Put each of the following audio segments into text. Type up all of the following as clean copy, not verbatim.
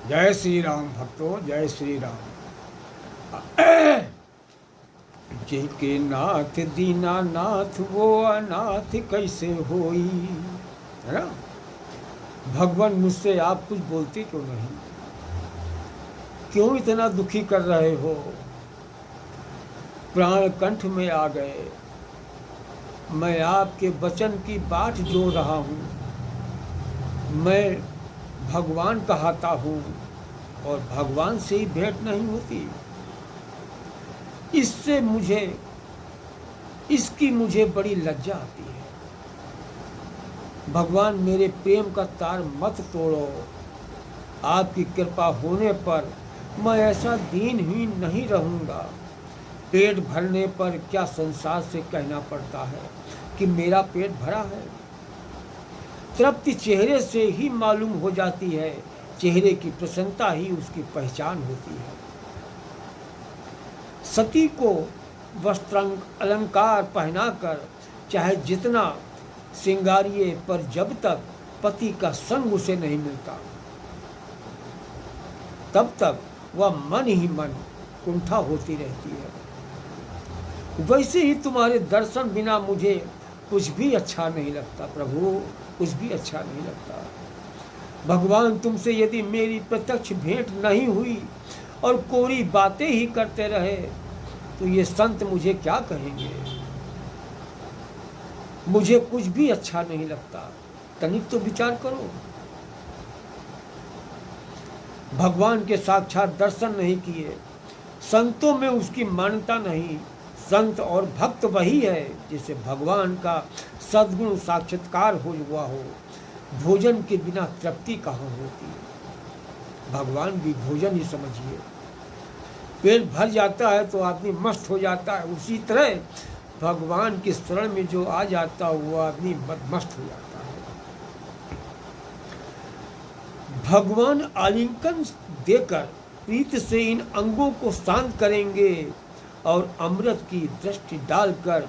जय श्री राम भक्तों, जय श्री राम। जिनके नाथ दीना नाथ वो अनाथ कैसे होई, है ना। भगवान मुझसे आप कुछ बोलते क्यों नहीं? क्यों इतना दुखी कर रहे हो? प्राण कंठ में आ गए। मैं आपके वचन की बाट जोड़ रहा हूँ। मैं भगवान कहाता हूँ और भगवान से ही भेंट नहीं होती। इसकी मुझे बड़ी लज्जा आती है। भगवान, मेरे प्रेम का तार मत तोड़ो। आपकी कृपा होने पर मैं ऐसा दीनहीन नहीं रहूँगा। पेट भरने पर क्या संसार से कहना पड़ता है कि मेरा पेट भरा है। तृप्ति चेहरे से ही मालूम हो जाती है। चेहरे की प्रसन्नता ही उसकी पहचान होती है। सती को वस्त्र अलंकार पहनाकर चाहे जितना श्रृंगारिये, पर जब तक पति का संग उसे नहीं मिलता तब तक वह मन ही मन कुंठा होती रहती है। वैसे ही तुम्हारे दर्शन बिना मुझे कुछ भी अच्छा नहीं लगता प्रभु, कुछ भी अच्छा नहीं लगता। भगवान, तुमसे यदि मेरी प्रत्यक्ष भेंट नहीं हुई और कोरी बातें ही करते रहे तो ये संत मुझे क्या कहेंगे? मुझे कुछ भी अच्छा नहीं लगता। तनिक तो विचार करो। भगवान के साक्षात दर्शन नहीं किए, संतों में उसकी मान्यता नहीं। संत और भक्त वही है जिसे भगवान का सद्गुण साक्षात्कार हुआ हो। भोजन के बिना तृप्ति कहाँ होती है? भगवान भी भोजन ही समझिए। पेट भर जाता है तो आदमी मस्त हो जाता है, उसी तरह भगवान के शरण में जो आ जाता है वो आदमी मस्त हो जाता है। भगवान आलिंगन देकर प्रीत से इन अंगों को शांत करेंगे और अमृत की दृष्टि डालकर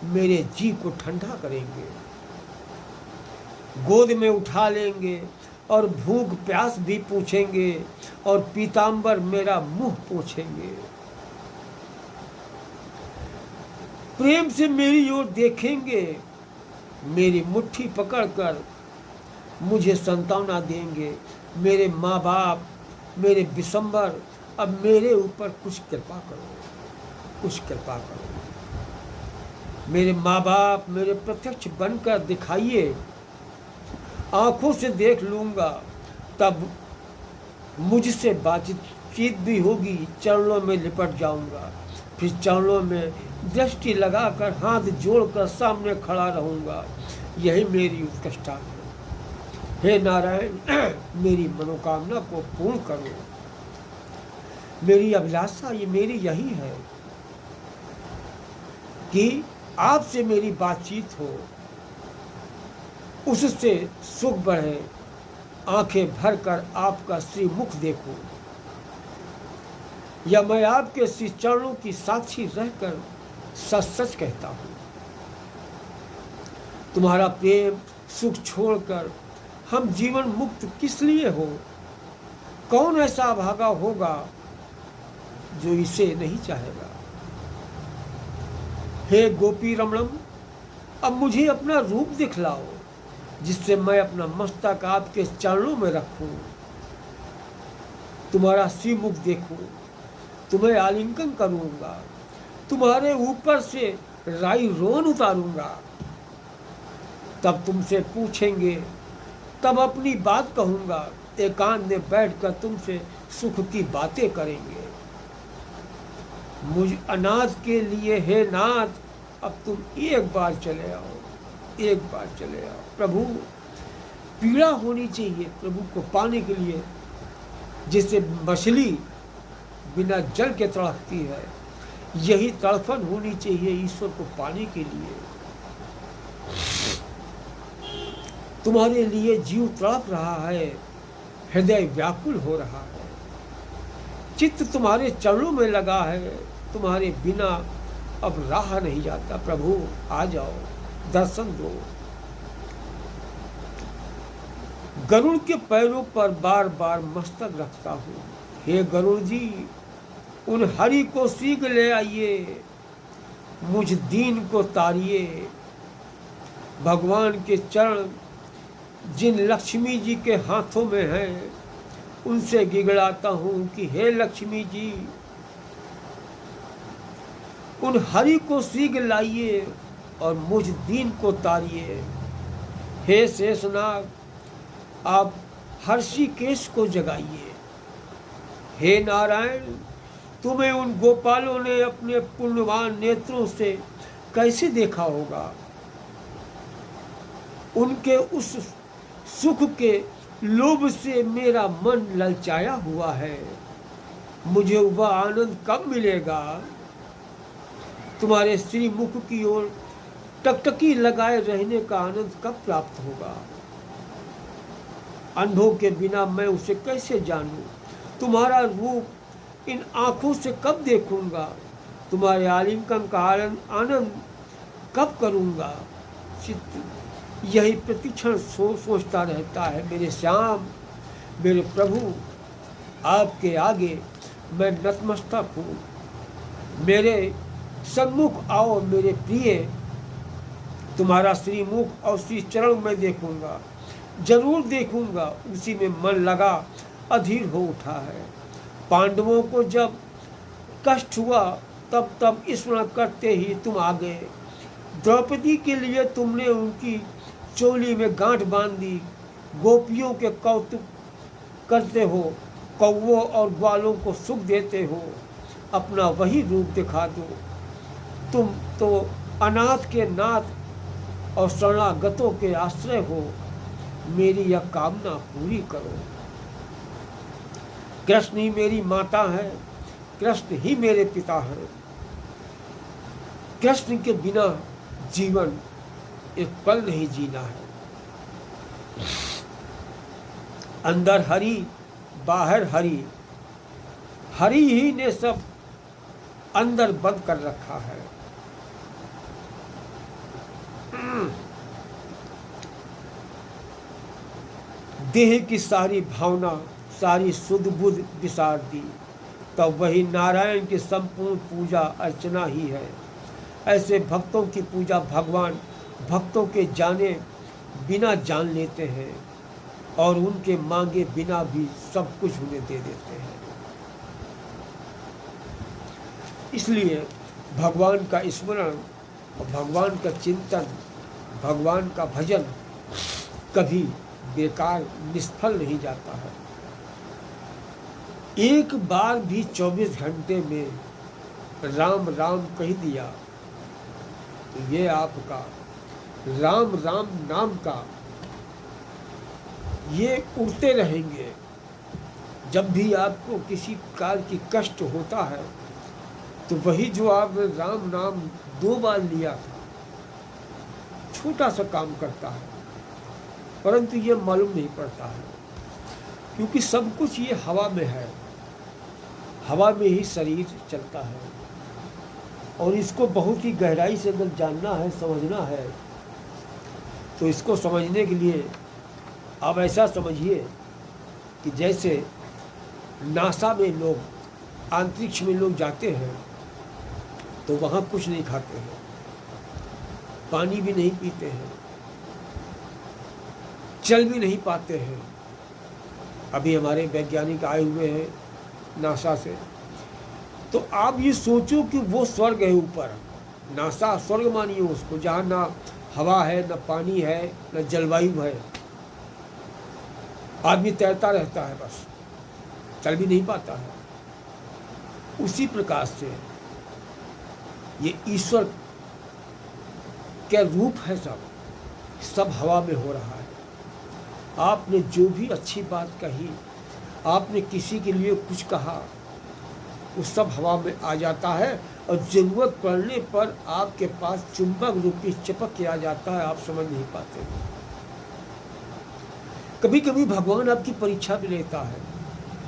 मेरे जी को ठंडा करेंगे। गोद में उठा लेंगे और भूख प्यास भी पूछेंगे और पीतांबर मेरा मुंह पोंछेंगे। प्रेम से मेरी ओर देखेंगे, मेरी मुट्ठी पकड़कर मुझे सांत्वना देंगे। मेरे माँ बाप, मेरे विशंबर, अब मेरे ऊपर कुछ कृपा करो, कुछ कृपा करो। मेरे माँ बाप मेरे प्रत्यक्ष बनकर दिखाइए। आंखों से देख लूँगा, तब मुझसे बातचीत भी होगी। चरणों में लिपट जाऊँगा, फिर चरणों में दृष्टि लगाकर हाथ जोड़कर सामने खड़ा रहूँगा। यही मेरी उत्कृष्टता है। हे नारायण, मेरी मनोकामना को पूर्ण करो। मेरी अभिलाषा मेरी यही है कि आपसे मेरी बातचीत हो, उससे सुख बढ़े। आंखें भरकर आपका श्रीमुख देखूं, या मैं आपके श्री चरणों की साक्षी रहकर सच सच कहता हूँ। तुम्हारा प्रेम सुख छोड़कर हम जीवन मुक्त किस लिए हो? कौन ऐसा भागा होगा जो इसे नहीं चाहेगा? हे गोपी रमणम, अब मुझे अपना रूप दिखलाओ जिससे मैं अपना मस्तक आपके चरणों में रखूं, तुम्हारा श्रीमुख देखूं, तुम्हें आलिंगन करूंगा, तुम्हारे ऊपर से राई रोन उतारूंगा। तब तुमसे पूछेंगे, तब अपनी बात कहूंगा। एकांत में बैठकर तुमसे सुख की बातें करेंगे। मुझ अनाथ के लिए हे नाथ, अब तुम एक बार चले आओ, एक बार चले आओ। प्रभु, पीड़ा होनी चाहिए प्रभु को पाने के लिए। जैसे मछली बिना जल के तड़पती है, यही तड़पन होनी चाहिए ईश्वर को पाने के लिए। तुम्हारे लिए जीव तड़प रहा है, हृदय व्याकुल हो रहा है, चित्त तुम्हारे चरणों में लगा है। तुम्हारे बिना अब रहा नहीं जाता। प्रभु आ जाओ, दर्शन दो। गरुड़ के पैरों पर बार बार मस्तक रखता हूँ। हे गरुड़ जी, उन हरि को शीघ्र ले आइए, मुझ दीन को तारिए। भगवान के चरण जिन लक्ष्मी जी के हाथों में हैं, उनसे गिगड़ाता हूँ कि हे लक्ष्मी जी, उन हरि को शीघ्र लाइए और मुझ दीन को तारिए। हे शेषनाग, आप हर्षिकेश को जगाइए। हे नारायण, तुम्हें उन गोपालों ने अपने पुण्यवान नेत्रों से कैसे देखा होगा? उनके उस सुख के लोभ से मेरा मन ललचाया हुआ है। मुझे वह आनंद कब मिलेगा? तुम्हारे श्री मुख की ओर टकटकी लगाए रहने का आनंद कब प्राप्त होगा? अंधों के बिना मैं उसे कैसे जानूं? तुम्हारा रूप इन आंखों से कब देखूंगा? तुम्हारे आलिंगन का आनंद कब करूंगा? चित्त यही प्रतिक्षण सोचता रहता है। मेरे श्याम, मेरे प्रभु, आपके आगे मैं नतमस्तक हूँ। मेरे सन्मुख आओ मेरे प्रिय, तुम्हारा श्रीमुख और श्री चरण मैं देखूंगा, जरूर देखूंगा। उसी में मन लगा अधीर हो उठा है। पांडवों को जब कष्ट हुआ तब स्मरण करते ही तुम आ गए। द्रौपदी के लिए तुमने उनकी चोली में गांठ बांध दी। गोपियों के कौतुक करते हो, कौवों और ग्वालों को सुख देते हो। अपना वही रूप दिखा दो। तुम तो अनाथ के नाथ और शरणागतों के आश्रय हो। मेरी यह कामना पूरी करो। कृष्ण ही मेरी माता है, कृष्ण ही मेरे पिता है। कृष्ण के बिना जीवन एक पल नहीं जीना है। अंदर हरि, बाहर हरि, हरि ही ने सब अंदर बंद कर रखा है। देह की सारी भावना, सारी सुध बुध विसार दी, तब वही नारायण की संपूर्ण पूजा अर्चना ही है। ऐसे भक्तों की पूजा भगवान भक्तों के जाने बिना जान लेते हैं और उनके मांगे बिना भी सब कुछ उन्हें दे देते हैं। इसलिए भगवान का स्मरण, भगवान का चिंतन, भगवान का भजन कभी बेकार निष्फल नहीं जाता है। एक बार भी 24 घंटे में राम राम कह दिया तो ये आपका राम राम नाम का ये उड़ते रहेंगे। जब भी आपको किसी प्रकार की कष्ट होता है तो वही जो आपने राम नाम 2 बार लिया था, छोटा सा काम करता है, परंतु ये मालूम नहीं पड़ता है, क्योंकि सब कुछ ये हवा में है। हवा में ही शरीर चलता है और इसको बहुत ही गहराई से अगर जानना है, समझना है, तो इसको समझने के लिए आप ऐसा समझिए कि जैसे नासा में लोग, अंतरिक्ष में लोग जाते हैं तो वहाँ कुछ नहीं खाते हैं, पानी भी नहीं पीते हैं, चल भी नहीं पाते हैं। अभी हमारे वैज्ञानिक आए हुए हैं नासा से, तो आप ये सोचो कि वो स्वर्ग है ऊपर। नासा स्वर्ग मानिए उसको, जहाँ ना हवा है, न पानी है, न जलवायु है। आदमी तैरता रहता है, बस चल भी नहीं पाता है। उसी प्रकार से ये ईश्वर के रूप है। सब हवा में हो रहा है। आपने जो भी अच्छी बात कही, आपने किसी के लिए कुछ कहा, वो सब हवा में आ जाता है और ज़रूरत पड़ने पर आपके पास चुंबक रूपी चिपक के आ जाता है। आप समझ नहीं पाते। कभी कभी भगवान आपकी परीक्षा भी लेता है।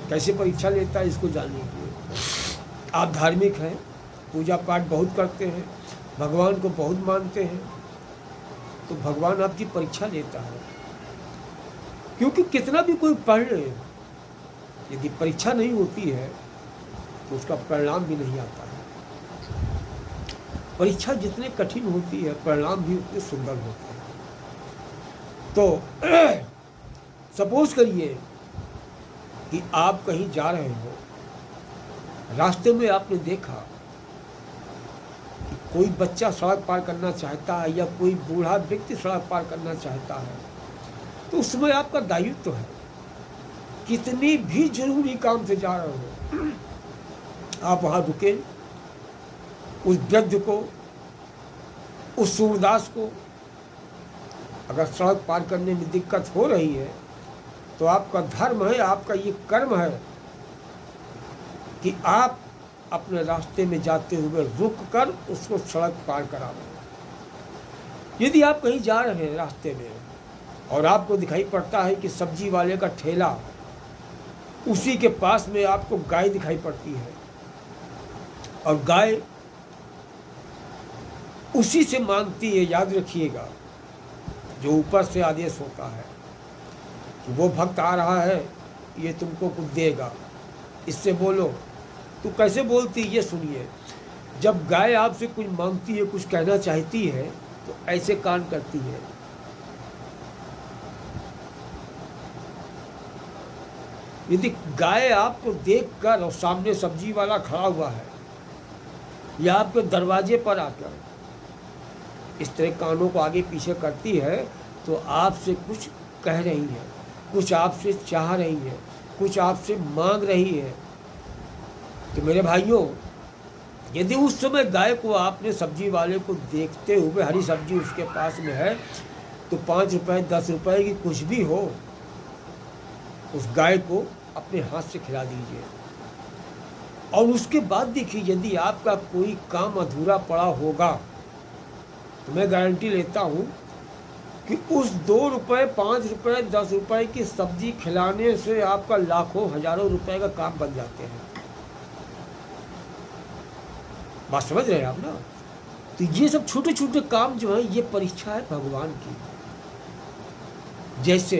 कैसे परीक्षा लेता है इसको जानने के लिए, आप धार्मिक हैं, पूजा पाठ बहुत करते हैं, भगवान को बहुत मानते हैं, तो भगवान आपकी परीक्षा लेता है। क्योंकि कितना भी कोई पढ़ ले, यदि परीक्षा नहीं होती है तो उसका परिणाम भी नहीं आता है। परीक्षा जितने कठिन होती है परिणाम भी उतने सुंदर होते हैं। तो सपोज करिए कि आप कहीं जा रहे हो, रास्ते में आपने देखा कि कोई बच्चा सड़क पार करना चाहता है या कोई बूढ़ा व्यक्ति सड़क पार करना चाहता है, तो उसमें आपका दायित्व है। कितनी भी जरूरी काम से जा रहे हो, आप वहाँ रुके, उस वृद्ध को, उस सूरदास को अगर सड़क पार करने में दिक्कत हो रही है तो आपका धर्म है, आपका ये कर्म है कि आप अपने रास्ते में जाते हुए रुक कर उसको सड़क पार कराओ। यदि आप कहीं जा रहे हैं रास्ते में और आपको दिखाई पड़ता है कि सब्जी वाले का ठेला, उसी के पास में आपको गाय दिखाई पड़ती है और गाय उसी से मांगती है, याद रखिएगा जो ऊपर से आदेश होता है कि वो भक्त आ रहा है, ये तुमको कुछ देगा, इससे बोलो। तो कैसे बोलती है ये सुनिए। जब गाय आपसे कुछ मांगती है, कुछ कहना चाहती है, तो ऐसे कान करती है। यदि गाय आपको देखकर और सामने सब्जी वाला खड़ा हुआ है या आपके दरवाजे पर आकर इस तरह कानों को आगे पीछे करती है, तो आपसे कुछ कह रही है, कुछ आपसे चाह रही है, कुछ आपसे मांग रही है। तो मेरे भाइयों, यदि उस समय गाय को आपने सब्जी वाले को देखते हुए, हरी सब्जी उसके पास में है, तो 5 रुपए 10 रुपए की कुछ भी हो, उस गाय को अपने हाथ से खिला दीजिए। और उसके बाद देखिए, यदि आपका कोई काम अधूरा पड़ा होगा तो मैं गारंटी लेता हूँ कि उस 2 रुपए 5 रुपए 10 रुपए की सब्जी खिलाने से आपका लाखों हजारों रुपए का काम बन जाते हैं। बात समझ रहे हैं आप ना। तो ये सब छोटे छोटे काम जो है, ये परीक्षा है भगवान की। जैसे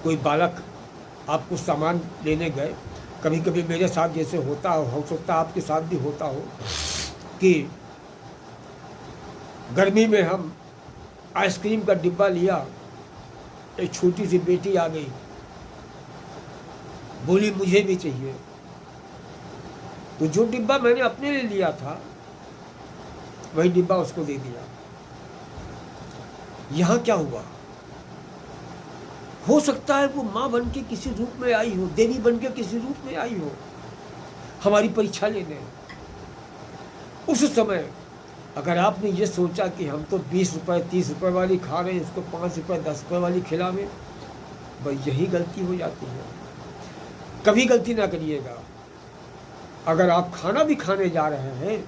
कोई बालक आपको सामान लेने गए, कभी कभी मेरे साथ जैसे होता हो सकता है आपके साथ भी होता हो कि गर्मी में हम आइसक्रीम का डिब्बा लिया, एक छोटी सी बेटी आ गई, बोली मुझे भी चाहिए। तो जो डिब्बा मैंने अपने लिए लिया था वही डिब्बा उसको दे दिया। यहाँ क्या हुआ? हो सकता है वो माँ बन के किसी रूप में आई हो, देवी बन के किसी रूप में आई हो हमारी परीक्षा लेने। उस समय अगर आपने ये सोचा कि हम तो 20 रुपए 30 रुपए वाली खा रहे हैं, इसको 5 रुपए 10 रुपए वाली खिलावें, भाई यही गलती हो जाती है। कभी गलती ना करिएगा। अगर आप खाना भी खाने जा रहे हैं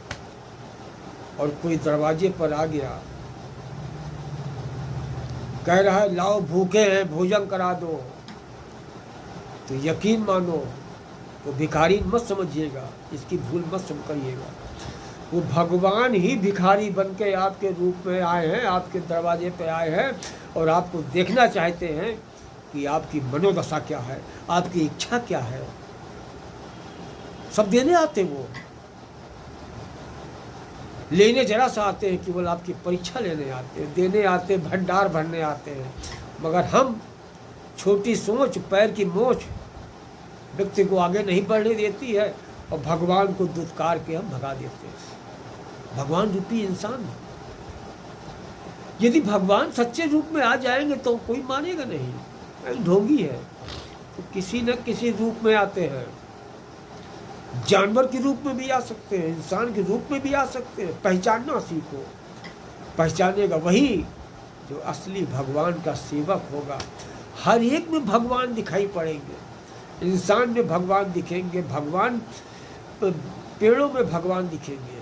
और कोई दरवाजे पर आ गया, कह रहा है लाओ भूखे हैं भोजन करा दो, तो यकीन मानो वो भिखारी मत समझिएगा, इसकी भूल मत समझ करिएगा। वो भगवान ही भिखारी बन के आपके रूप में आए हैं, आपके दरवाजे पे आए हैं और आपको देखना चाहते हैं कि आपकी मनोदशा क्या है, आपकी इच्छा क्या है। सब देने आते वो, लेने जरा सा आते हैं, केवल आपकी परीक्षा लेने आते हैं, देने आते हैं, भंडार भरने आते हैं। मगर हम छोटी सोच, पैर की मोच व्यक्ति को आगे नहीं बढ़ने देती है और भगवान को दुत्कार के हम भगा देते हैं। भगवान रूपी इंसान, यदि भगवान सच्चे रूप में आ जाएंगे तो कोई मानेगा नहीं, ढोंगी है। तो किसी न किसी रूप में आते हैं, जानवर के रूप में भी आ सकते हैं, इंसान के रूप में भी आ सकते हैं। पहचानना सीखो, पहचानेगा वही जो असली भगवान का सेवक होगा। हर एक में भगवान दिखाई पड़ेंगे, इंसान में भगवान दिखेंगे, भगवान पेड़ों में भगवान दिखेंगे,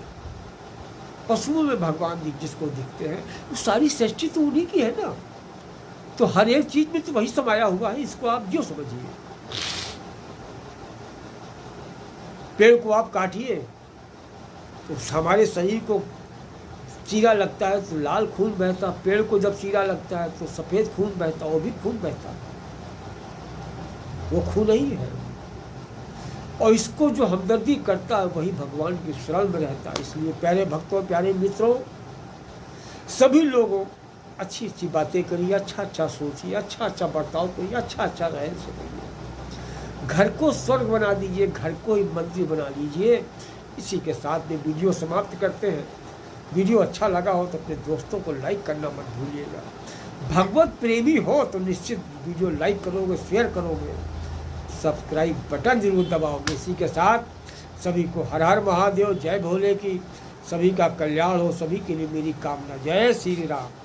पशुओं में भगवान जिसको दिखते हैं, वो सारी सृष्टि तो उन्हीं की है ना। तो हर एक चीज में तो वही समाया हुआ है, इसको आप जो समझिए। पेड़ को आप काटिए तो हमारे शरीर को चीरा लगता है तो लाल खून बहता, पेड़ को जब चीरा लगता है तो सफ़ेद खून बहता, वो भी खून बहता, वो खून ही है। और इसको जो हमदर्दी करता है वही भगवान की शरण में रहता है। इसलिए प्यारे भक्तों, प्यारे मित्रों, सभी लोगों अच्छी अच्छी बातें करिए, अच्छा अच्छा सोचिए, अच्छा अच्छा बर्ताव करिए, अच्छा अच्छा रहन से करिए, घर को स्वर्ग बना दीजिए, घर को ही मंदिर बना लीजिए। इसी के साथ में वीडियो समाप्त करते हैं। वीडियो अच्छा लगा हो तो अपने दोस्तों को लाइक करना मत भूलिएगा। भगवत प्रेमी हो तो निश्चित वीडियो लाइक करोगे, शेयर करोगे, सब्सक्राइब बटन जरूर दबाओगे। इसी के साथ सभी को हर हर महादेव, जय भोले की, सभी का कल्याण हो, सभी के लिए मेरी कामना। जय श्री राम।